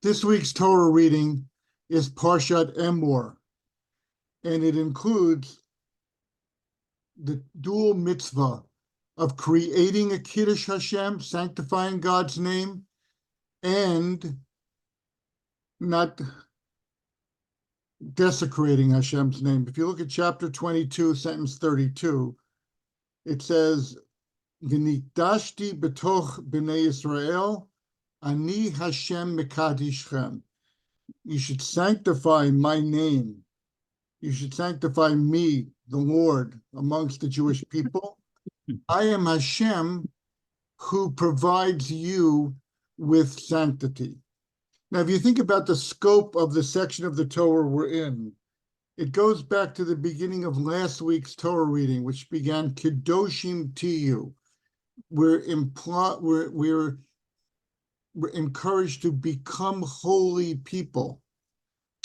This week's Torah reading is Parshat Emor, and it includes the dual mitzvah of creating a Kiddush Hashem, sanctifying God's name, and not desecrating Hashem's name. If you look at chapter 22, sentence 32, it says, V'nikdashti betoch b'nei Yisrael, ani Hashem mekadishchem. You should sanctify my name. You should sanctify me, the Lord, amongst the Jewish people. I am Hashem who provides you with sanctity. Now, if you think about the scope of the section of the Torah we're in, it goes back to the beginning of last week's Torah reading, which began Kedoshim Tiyu. We're encouraged to become holy people.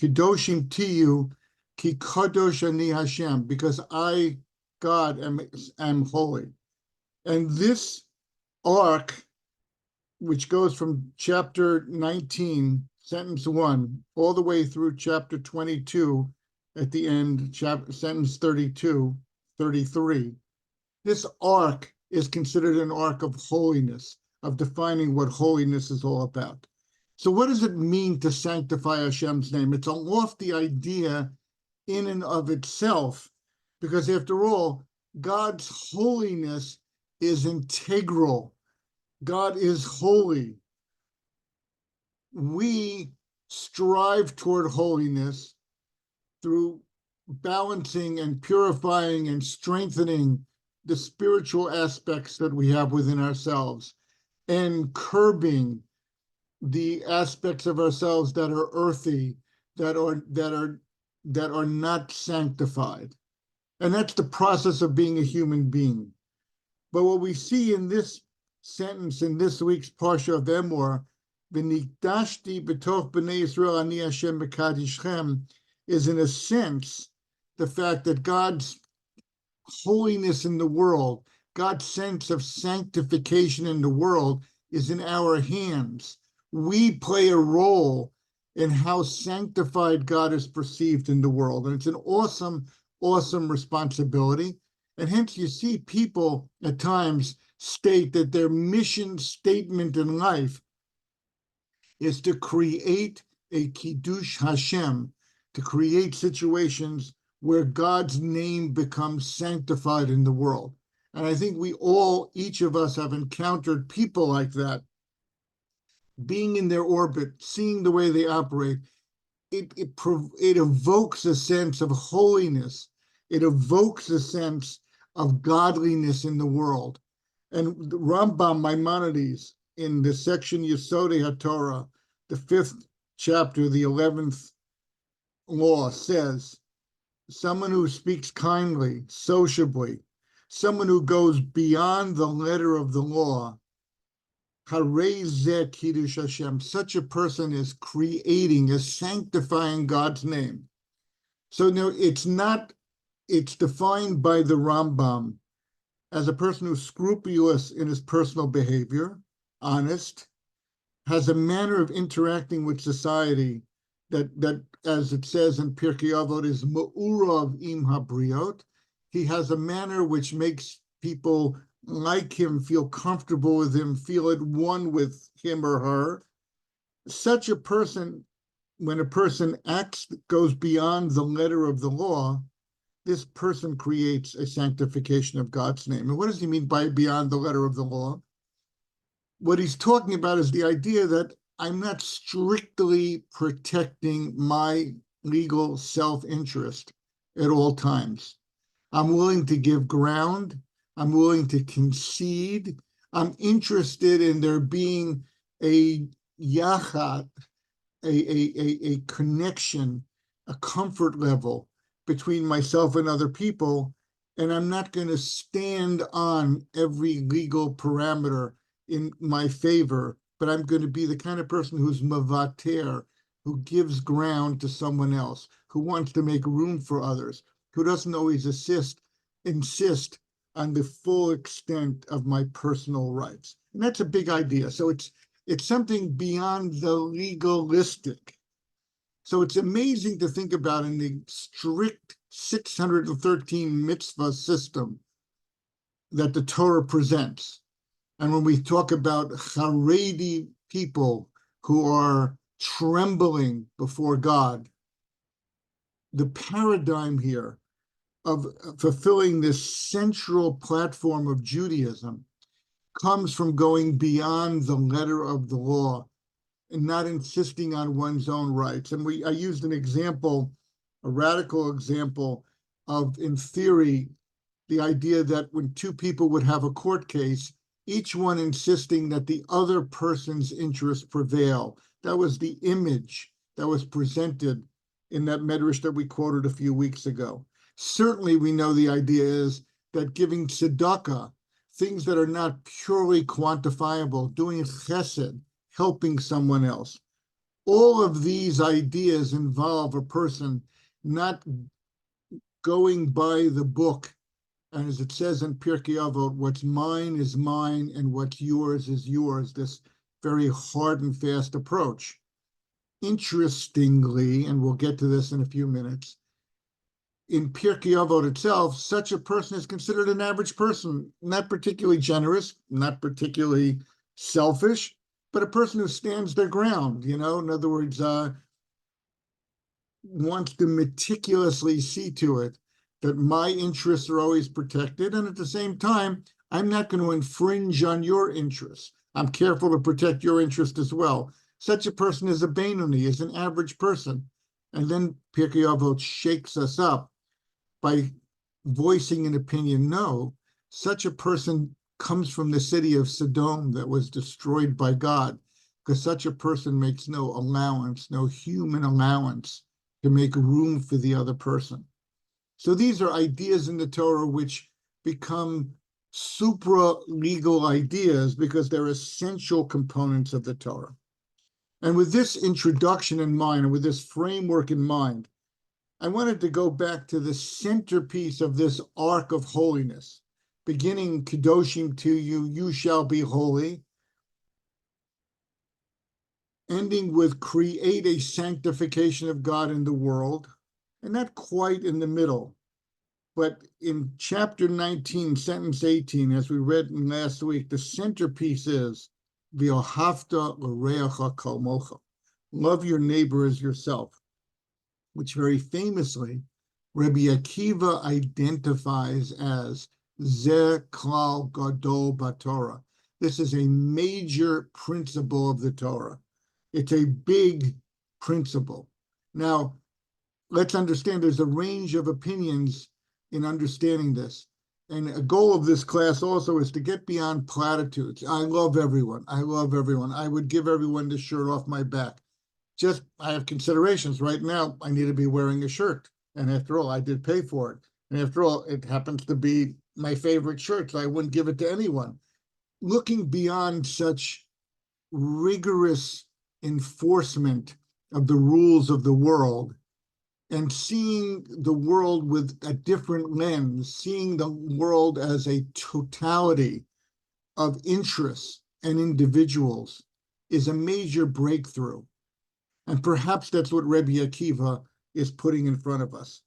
Kedoshim Tiyu, Ki Kadosh Ani Hashem, because I, God, am holy. And this arc, which goes from chapter 19, sentence 1, all the way through chapter 22, at the end, sentence 32, 33, this arc is considered an arc of holiness, of defining what holiness is all about. So what does it mean to sanctify Hashem's name? It's a lofty idea in and of itself, because after all, God's holiness is integral. God is holy. We strive toward holiness through balancing and purifying and strengthening the spiritual aspects that we have within ourselves and curbing the aspects of ourselves that are earthy, that are not sanctified. And that's the process of being a human being. But what we see in this sentence in this week's Parsha of Emor, V'nikdashti b'toch b'nei Yisrael ani Hashem mekadishchem, is in a sense the fact that God's holiness in the world, God's sense of sanctification in the world is in our hands. We play a role in how sanctified God is perceived in the world. And it's an awesome, awesome responsibility. And hence you see people at times state that their mission statement in life is to create a Kiddush Hashem, to create situations where God's name becomes sanctified in the world. And I think each of us have encountered people like that, being in their orbit, seeing the way they operate. It evokes a sense of holiness. It evokes a sense of godliness in the world. And the Rambam Maimonides, in the section Yesodei HaTorah, the 5th chapter, the 11th law, says, someone who speaks kindly, sociably, someone who goes beyond the letter of the law, Harei zeh Kiddush Hashem, such a person is sanctifying God's name. So no, it's defined by the Rambam as a person who's scrupulous in his personal behavior, honest, has a manner of interacting with society that as it says in Pirkei Avot, is ma'urav im habriot. He has a manner which makes people like him, feel comfortable with him, feel at one with him or her. Such a person, when a person goes beyond the letter of the law, this person creates a sanctification of God's name. And what does he mean by beyond the letter of the law? What he's talking about is the idea that I'm not strictly protecting my legal self-interest at all times. I'm willing to give ground. I'm willing to concede. I'm interested in there being a yachat, a connection, a comfort level between myself and other people, and I'm not going to stand on every legal parameter in my favor, but I'm going to be the kind of person who's mavater, who gives ground to someone else, who wants to make room for others, who doesn't always insist on the full extent of my personal rights. And that's a big idea. So It's something beyond the legalistic. So it's amazing to think about in the strict 613 mitzvah system that the Torah presents. And when we talk about Haredi people who are trembling before God, the paradigm here of fulfilling this central platform of Judaism comes from going beyond the letter of the law and not insisting on one's own rights. And I used an example, a radical example of, in theory, the idea that when two people would have a court case, each one insisting that the other person's interests prevail. That was the image that was presented in that medrash that we quoted a few weeks ago. Certainly, we know the idea is that giving tzedakah, things that are not purely quantifiable, doing chesed, helping someone else, all of these ideas involve a person not going by the book, and as it says in Pirkei Avot, what's mine is mine and what's yours is yours, this very hard and fast approach. Interestingly, and we'll get to this in a few minutes, in Pirkei Avot itself, such a person is considered an average person, not particularly generous, not particularly selfish, but a person who stands their ground, in other words, wants to meticulously see to it that my interests are always protected, and at the same time, I'm not going to infringe on your interests. I'm careful to protect your interest as well. Such a person is a Beinoni, is an average person. And then Pirkei Avot shakes us up by voicing an opinion. No, such a person comes from the city of Sodom that was destroyed by God, because such a person makes no allowance, no human allowance to make room for the other person. So these are ideas in the Torah which become supra-legal ideas because they're essential components of the Torah. And with this introduction in mind, and with this framework in mind, I wanted to go back to the centerpiece of this arc of holiness, beginning Kedoshim to you, you shall be holy, ending with create a sanctification of God in the world, and not quite in the middle, but in chapter 19, sentence 18, as we read last week, the centerpiece is V'ohavta l'reacha kamocha, love your neighbor as yourself, which very famously Rabbi Akiva identifies as Ze Klal Gadol BaTorah. This is a major principle of the Torah. It's a big principle. Now, let's understand there's a range of opinions in understanding this. And a goal of this class also is to get beyond platitudes. I love everyone. I love everyone. I would give everyone the shirt off my back. Just, I have considerations. Right now, I need to be wearing a shirt. And after all, I did pay for it. And after all, it happens to be my favorite shirt, so I wouldn't give it to anyone. Looking beyond such rigorous enforcement of the rules of the world and seeing the world with a different lens, seeing the world as a totality of interests and individuals is a major breakthrough. And perhaps that's what Rabbi Akiva is putting in front of us.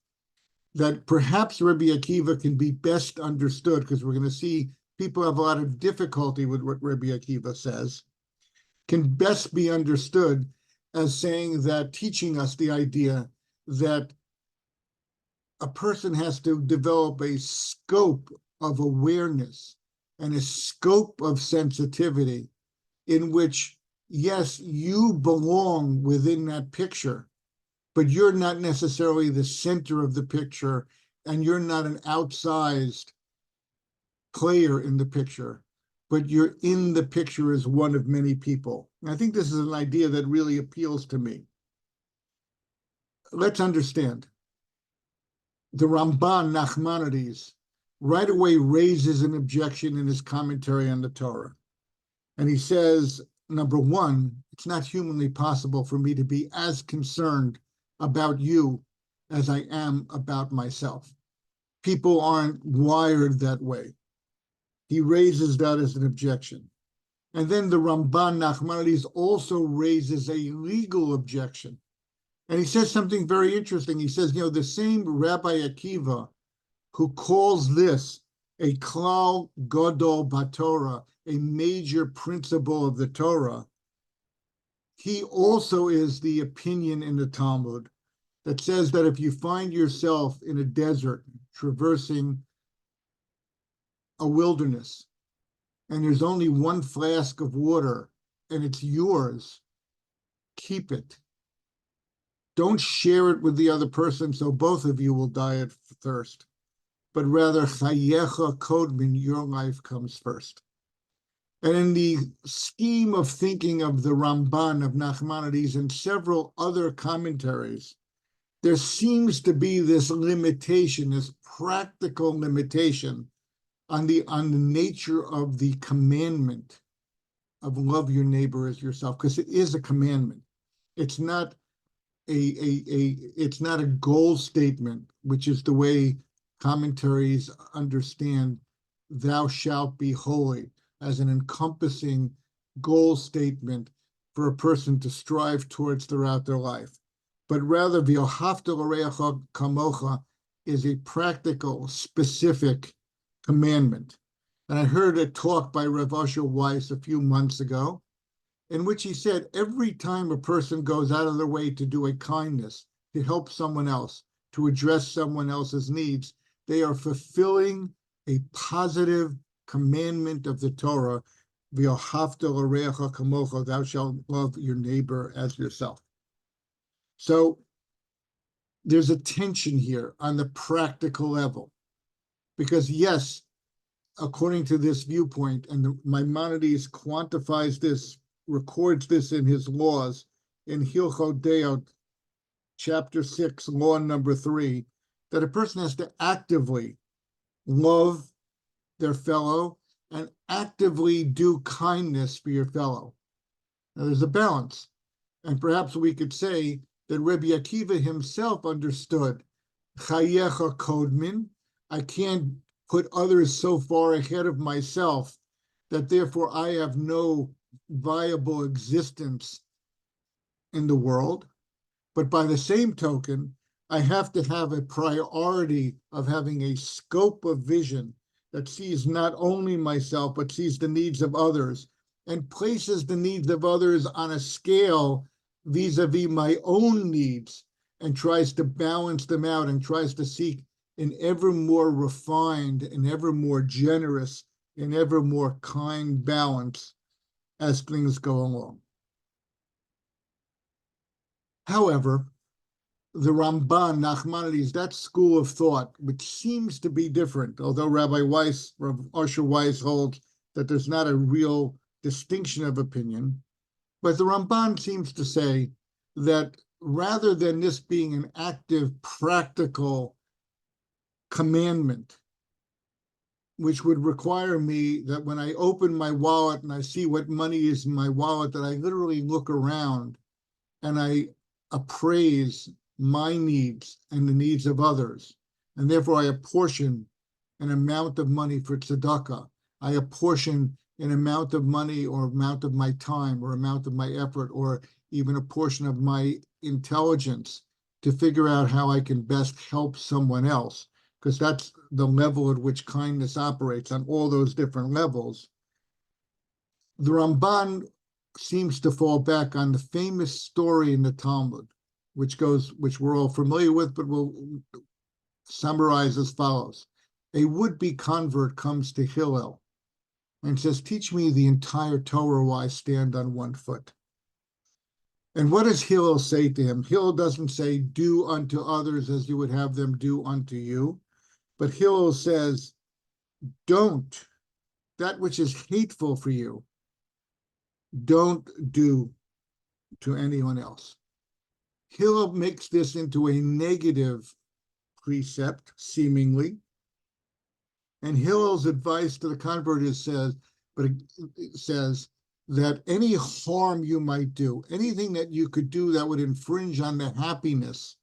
That perhaps Rabbi Akiva can be best understood, because we're going to see people have a lot of difficulty with what Rabbi Akiva says, can best be understood as saying that, teaching us the idea that a person has to develop a scope of awareness and a scope of sensitivity in which, yes, you belong within that picture, but you're not necessarily the center of the picture, and you're not an outsized player in the picture, but you're in the picture as one of many people. And I think this is an idea that really appeals to me. Let's understand. The Ramban, Nachmanides, right away raises an objection in his commentary on the Torah. And he says, number one, it's not humanly possible for me to be as concerned about you as I am about myself. People aren't wired that way. He raises that as an objection. And then the Ramban Nachmanides also raises a legal objection. And he says something very interesting. He says, the same Rabbi Akiva who calls this a klal gadol b'Torah, a major principle of the Torah, he also is the opinion in the Talmud that says that if you find yourself in a desert traversing a wilderness and there's only one flask of water and it's yours, keep it. Don't share it with the other person so both of you will die of thirst, but rather chayecha kodmin, your life comes first. And in the scheme of thinking of the Ramban of Nachmanides and several other commentaries, there seems to be this limitation, this practical limitation on the nature of the commandment of love your neighbor as yourself, because it is a commandment. It's not it's not a goal statement, which is the way commentaries understand thou shalt be holy as an encompassing goal statement for a person to strive towards throughout their life. But rather, v'yohavta l'reacha kamocha is a practical, specific commandment. And I heard a talk by Rav Asher Weiss a few months ago, in which he said every time a person goes out of their way to do a kindness, to help someone else, to address someone else's needs, they are fulfilling a positive commandment of the Torah, v'yohavta l'reacha kamocha, thou shalt love your neighbor as yourself. So there's a tension here on the practical level, because yes, according to this viewpoint, and Maimonides quantifies this, records this in his laws, in Hilchot Deot, chapter 6, law number 3, that a person has to actively love their fellow and actively do kindness for your fellow. Now there's a balance. And perhaps we could say that Rabbi Akiva himself understood chayecha kodmin. I can't put others so far ahead of myself that therefore I have no viable existence in the world. But by the same token, I have to have a priority of having a scope of vision that sees not only myself, but sees the needs of others and places the needs of others on a scale vis-a-vis my own needs and tries to balance them out and tries to seek an ever more refined and ever more generous and ever more kind balance as things go along. However, the Ramban, Nachmanides, that school of thought, which seems to be different, although Rabbi Asher Weiss holds that there's not a real distinction of opinion, but the Ramban seems to say that rather than this being an active, practical commandment, which would require me that when I open my wallet and I see what money is in my wallet, that I literally look around and I appraise my needs and the needs of others. And therefore I apportion an amount of money for tzedakah. I apportion an amount of money or amount of my time or amount of my effort or even a portion of my intelligence to figure out how I can best help someone else, because that's the level at which kindness operates on all those different levels. The Ramban seems to fall back on the famous story in the Talmud, which we're all familiar with, but we'll summarize as follows. A would-be convert comes to Hillel and says, teach me the entire Torah while I stand on one foot. And what does Hillel say to him? Hillel doesn't say, do unto others as you would have them do unto you. But Hillel says, don't. That which is hateful for you, don't do to anyone else. Hillel makes this into a negative precept, seemingly. And Hillel's advice to the convert says that any harm you might do, anything that you could do that would infringe on the happiness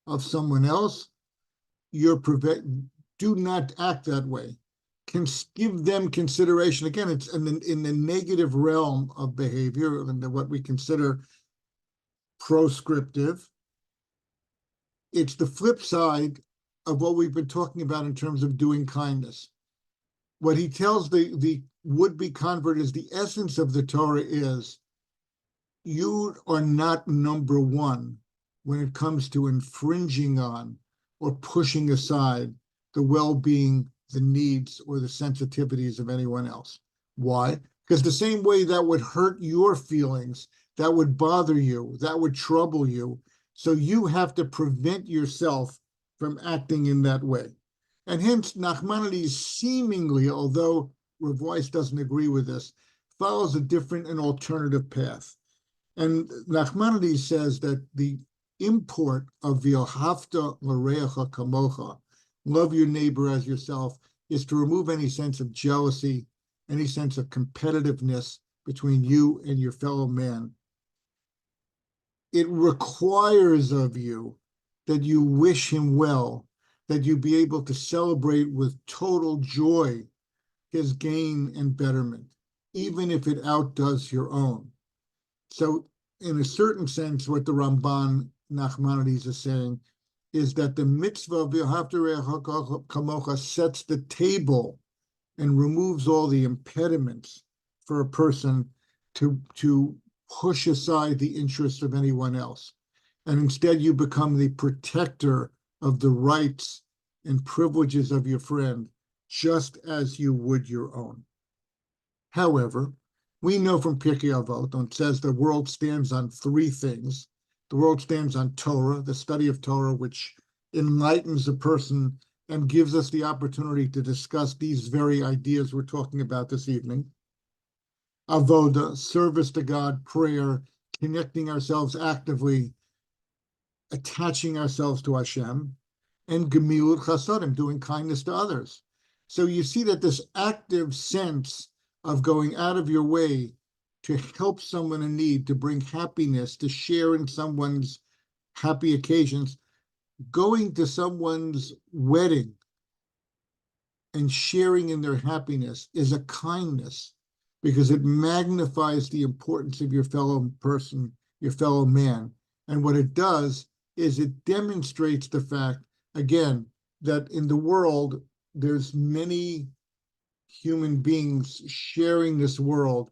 of someone else, do not act that way. can give them consideration. Again, it's in the negative realm of behavior, and what we consider proscriptive. It's the flip side of what we've been talking about in terms of doing kindness. What he tells the would-be convert is the essence of the Torah is you are not number one when it comes to infringing on or pushing aside the well-being, the needs, or the sensitivities of anyone else. Why? Because the same way that would hurt your feelings, that would bother you, that would trouble you, so you have to prevent yourself from acting in that way. And hence, Nachmanides seemingly, although Rav Weiss doesn't agree with this, follows a different and alternative path. And Nachmanides says that the import of V'yohavta l'reacha kamocha, love your neighbor as yourself, is to remove any sense of jealousy, any sense of competitiveness between you and your fellow man. It requires of you that you wish him well, that you be able to celebrate with total joy his gain and betterment, even if it outdoes your own. So in a certain sense, what the Ramban Nachmanides is saying is that the mitzvah of V'yohavta l'reacha kamocha sets the table and removes all the impediments for a person to push aside the interests of anyone else. And instead you become the protector of the rights and privileges of your friend, just as you would your own. However, we know from Pirkei Avot, and it says the world stands on three things. The world stands on Torah, the study of Torah, which enlightens a person and gives us the opportunity to discuss these very ideas we're talking about this evening. Avoda, service to God, prayer, connecting ourselves actively, attaching ourselves to Hashem, and gemilut chasadim, doing kindness to others. So you see that this active sense of going out of your way to help someone in need, to bring happiness, to share in someone's happy occasions, going to someone's wedding and sharing in their happiness is a kindness, because it magnifies the importance of your fellow person, your fellow man. And what it does is it demonstrates the fact, again, that in the world, there's many human beings sharing this world,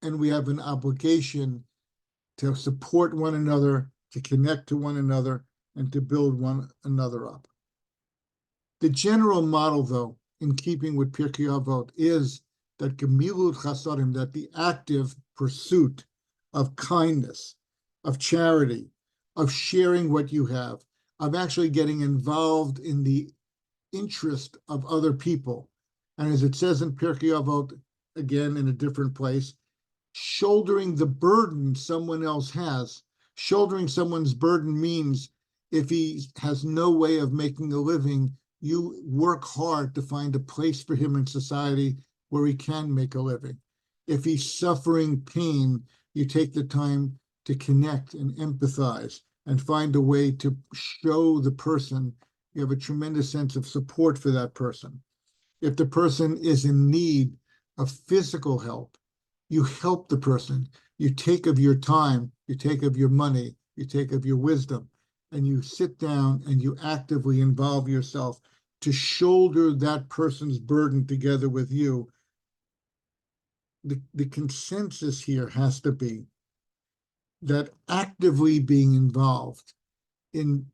and we have an obligation to support one another, to connect to one another, and to build one another up. The general model, though, in keeping with Pirkei Avot, is that gemilut chasadim, that the active pursuit of kindness, of charity, of sharing what you have, of actually getting involved in the interest of other people. And as it says in Pirkei Avot, again in a different place, shouldering the burden someone else has. Shouldering someone's burden means if he has no way of making a living, you work hard to find a place for him in society where he can make a living. If he's suffering pain, you take the time to connect and empathize and find a way to show the person you have a tremendous sense of support for that person. If the person is in need of physical help, you help the person. You take of your time, you take of your money, you take of your wisdom, and you sit down and you actively involve yourself to shoulder that person's burden together with you. The consensus here has to be that actively being involved in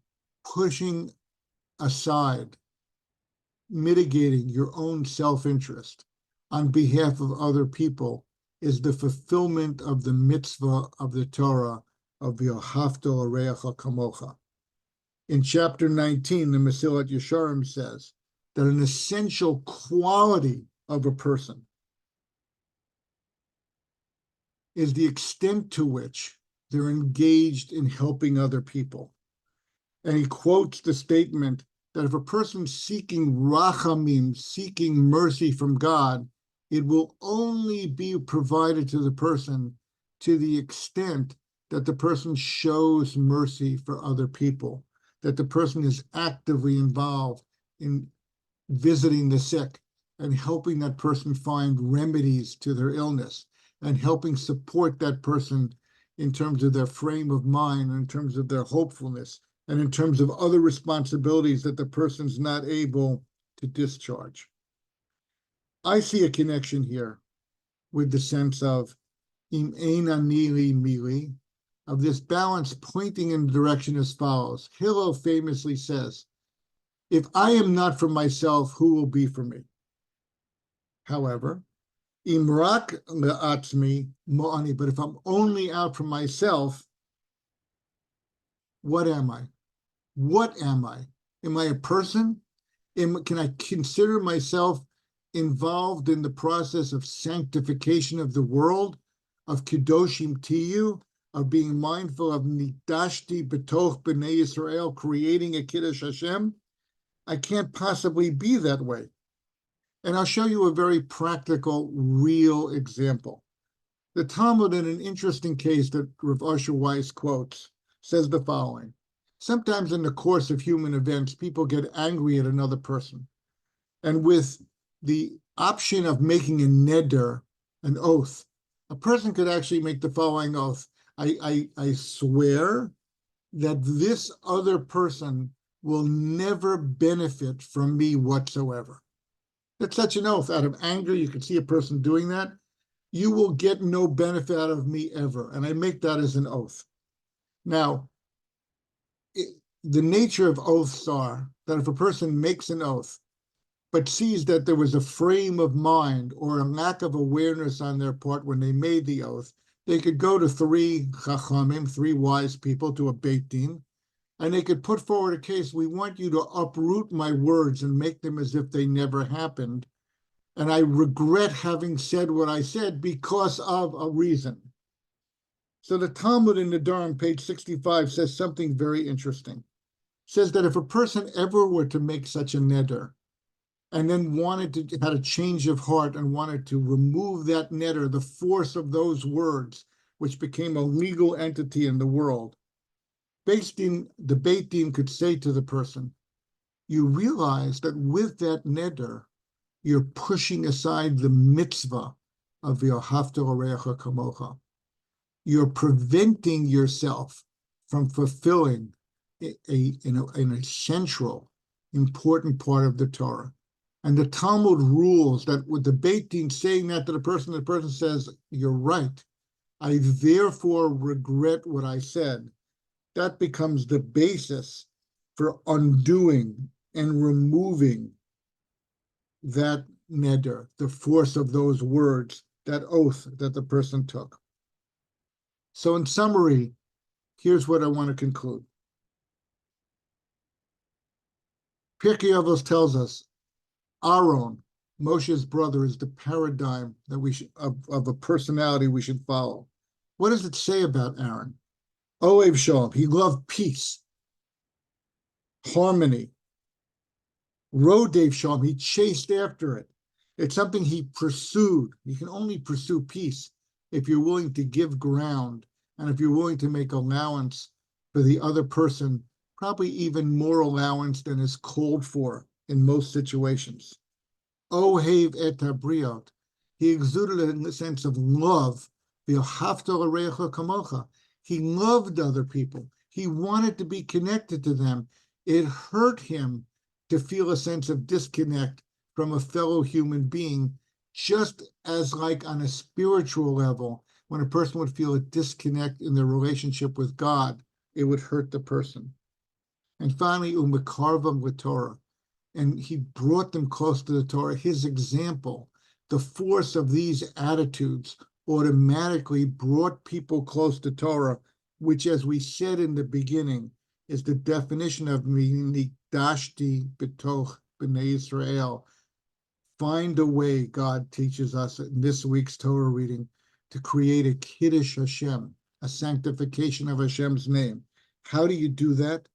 pushing aside, mitigating your own self-interest on behalf of other people is the fulfillment of the mitzvah of the Torah of V'yohavta l'reacha kamocha. In chapter 19, the Mesilat Yesharim says that an essential quality of a person is the extent to which they're engaged in helping other people. And he quotes the statement that if a person's seeking rachamim, seeking mercy from God, it will only be provided to the person to the extent that the person shows mercy for other people, that the person is actively involved in visiting the sick and helping that person find remedies to their illness and helping support that person in terms of their frame of mind, in terms of their hopefulness, and in terms of other responsibilities that the person's not able to discharge. I see a connection here with the sense of im ein ani li mili, of this balance pointing in the direction as follows. Hillel famously says, if I am not for myself, who will be for me? However, im rak le'atzmi mo'ani, but if I'm only out for myself, what am I? What am I? Am I a person? Can I consider myself involved in the process of sanctification of the world, of Kedoshim Tiyu, of being mindful of Nidashti B'toch B'nei Yisrael, creating a Kiddush Hashem? I can't possibly be that way. And I'll show you a very practical, real example. The Talmud, in an interesting case that Rav Asher Weiss quotes, says the following. Sometimes in the course of human events, people get angry at another person. And with the option of making a neder, an oath, a person could actually make the following oath. I swear that this other person will never benefit from me whatsoever. That's such an oath. Out of anger, you can see a person doing that. You will get no benefit out of me ever. And I make that as an oath. Now, the nature of oaths are that if a person makes an oath, but sees that there was a frame of mind or a lack of awareness on their part when they made the oath, they could go to three chachamim, three wise people, to a beit din, and they could put forward a case. We want you to uproot my words and make them as if they never happened. And I regret having said what I said because of a reason. So the Talmud in the Durham, page 65, says something very interesting. It says that if a person ever were to make such a neder, and then had a change of heart and wanted to remove that neder, the force of those words, which became a legal entity in the world, the Beit Din could say to the person, you realize that with that neder, you're pushing aside the mitzvah of V'ahavta l'reacha kamocha. You're preventing yourself from fulfilling an essential, important part of the Torah. And the Talmud rules that with the Beit Din saying that to the person says, you're right. I therefore regret what I said. That becomes the basis for undoing and removing that neder, the force of those words, that oath that the person took. So in summary, here's what I want to conclude. Pirkei Avos tells us Aaron, Moshe's brother, is the paradigm that we should of a personality we should follow. What does it say about Aaron? Ohev Shalom, he loved peace, harmony. Rodev Shalom, he chased after it. It's something he pursued. You can only pursue peace if you're willing to give ground and if you're willing to make allowance for the other person, probably even more allowance than is called for in most situations. Ohev et habriot, he exuded a sense of love. V'ahavta l'reacha kamocha, he loved other people. He wanted to be connected to them. It hurt him to feel a sense of disconnect from a fellow human being, just as like on a spiritual level, when a person would feel a disconnect in their relationship with God, it would hurt the person. And finally, umekarvam l'Torah, and he brought them close to the Torah. His example, the force of these attitudes automatically brought people close to Torah, which, as we said in the beginning, is the definition of Nidashti B'toch B'nei Yisrael. Find a way, God teaches us in this week's Torah reading, to create a Kiddush Hashem, a sanctification of Hashem's name. How do you do that?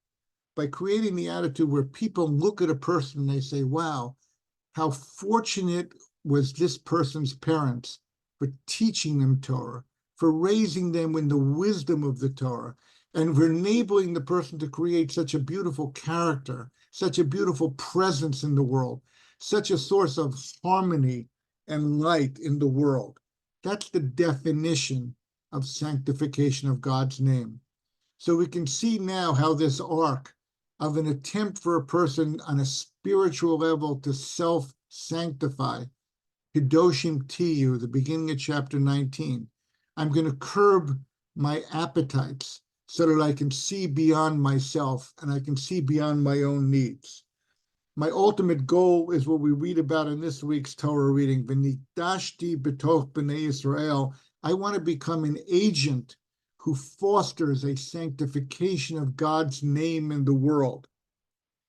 By creating the attitude where people look at a person and they say, wow, how fortunate was this person's parents for teaching them Torah, for raising them in the wisdom of the Torah, and for enabling the person to create such a beautiful character, such a beautiful presence in the world. such a source of harmony and light in the world. That's the definition of sanctification of God's name. So we can see now how this arc of an attempt for a person on a spiritual level to self-sanctify, Kedoshim Tiyu, the beginning of chapter 19. I'm going to curb my appetites so that I can see beyond myself and I can see beyond my own needs. My ultimate goal is what we read about in this week's Torah reading, V'nitashti b'toch b'nei Yisrael. I want to become an agent who fosters a sanctification of God's name in the world.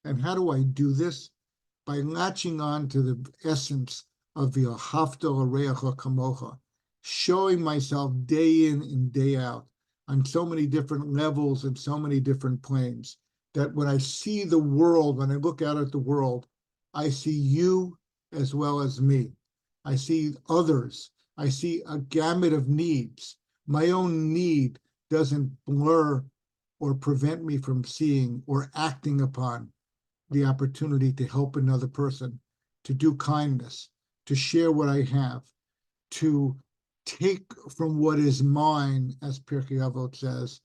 And how do I do this? By latching on to the essence of V'ahavta l'reacha kamocha, showing myself day in and day out on so many different levels and so many different planes, that when I see the world, when I look out at the world, I see you as well as me. I see others. I see a gamut of needs. My own need doesn't blur or prevent me from seeing or acting upon the opportunity to help another person, to do kindness, to share what I have, to take from what is mine, as Pirkei Avot says,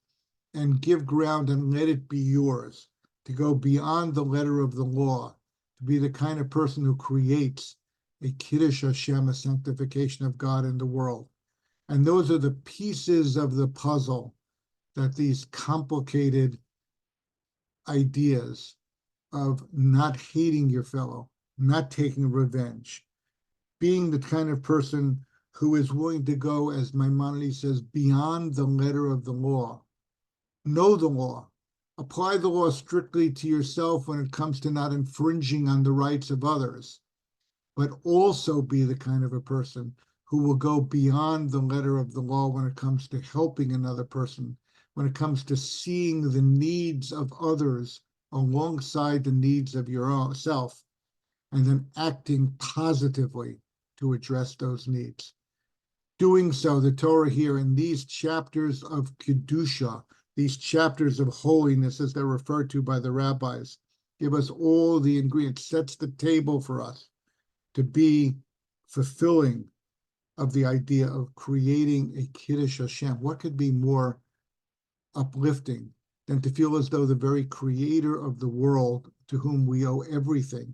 and give ground and let it be yours, to go beyond the letter of the law, to be the kind of person who creates a Kiddush Hashem, a sanctification of God in the world. And those are the pieces of the puzzle that these complicated ideas of not hating your fellow, not taking revenge, being the kind of person who is willing to go, as Maimonides says, beyond the letter of the law. Know the law. Apply the law strictly to yourself when it comes to not infringing on the rights of others, but also be the kind of a person who will go beyond the letter of the law when it comes to helping another person, when it comes to seeing the needs of others alongside the needs of your own self, and then acting positively to address those needs. Doing so, the Torah here in these chapters of Kedusha, these chapters of holiness, as they're referred to by the rabbis, give us all the ingredients, sets the table for us to be fulfilling of the idea of creating a Kiddush Hashem. What could be more uplifting than to feel as though the very creator of the world, to whom we owe everything,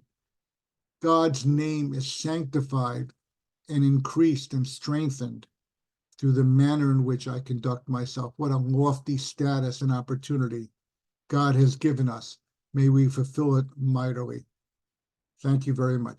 God's name is sanctified and increased and strengthened through the manner in which I conduct myself. What a lofty status and opportunity God has given us. May we fulfill it mightily. Thank you very much.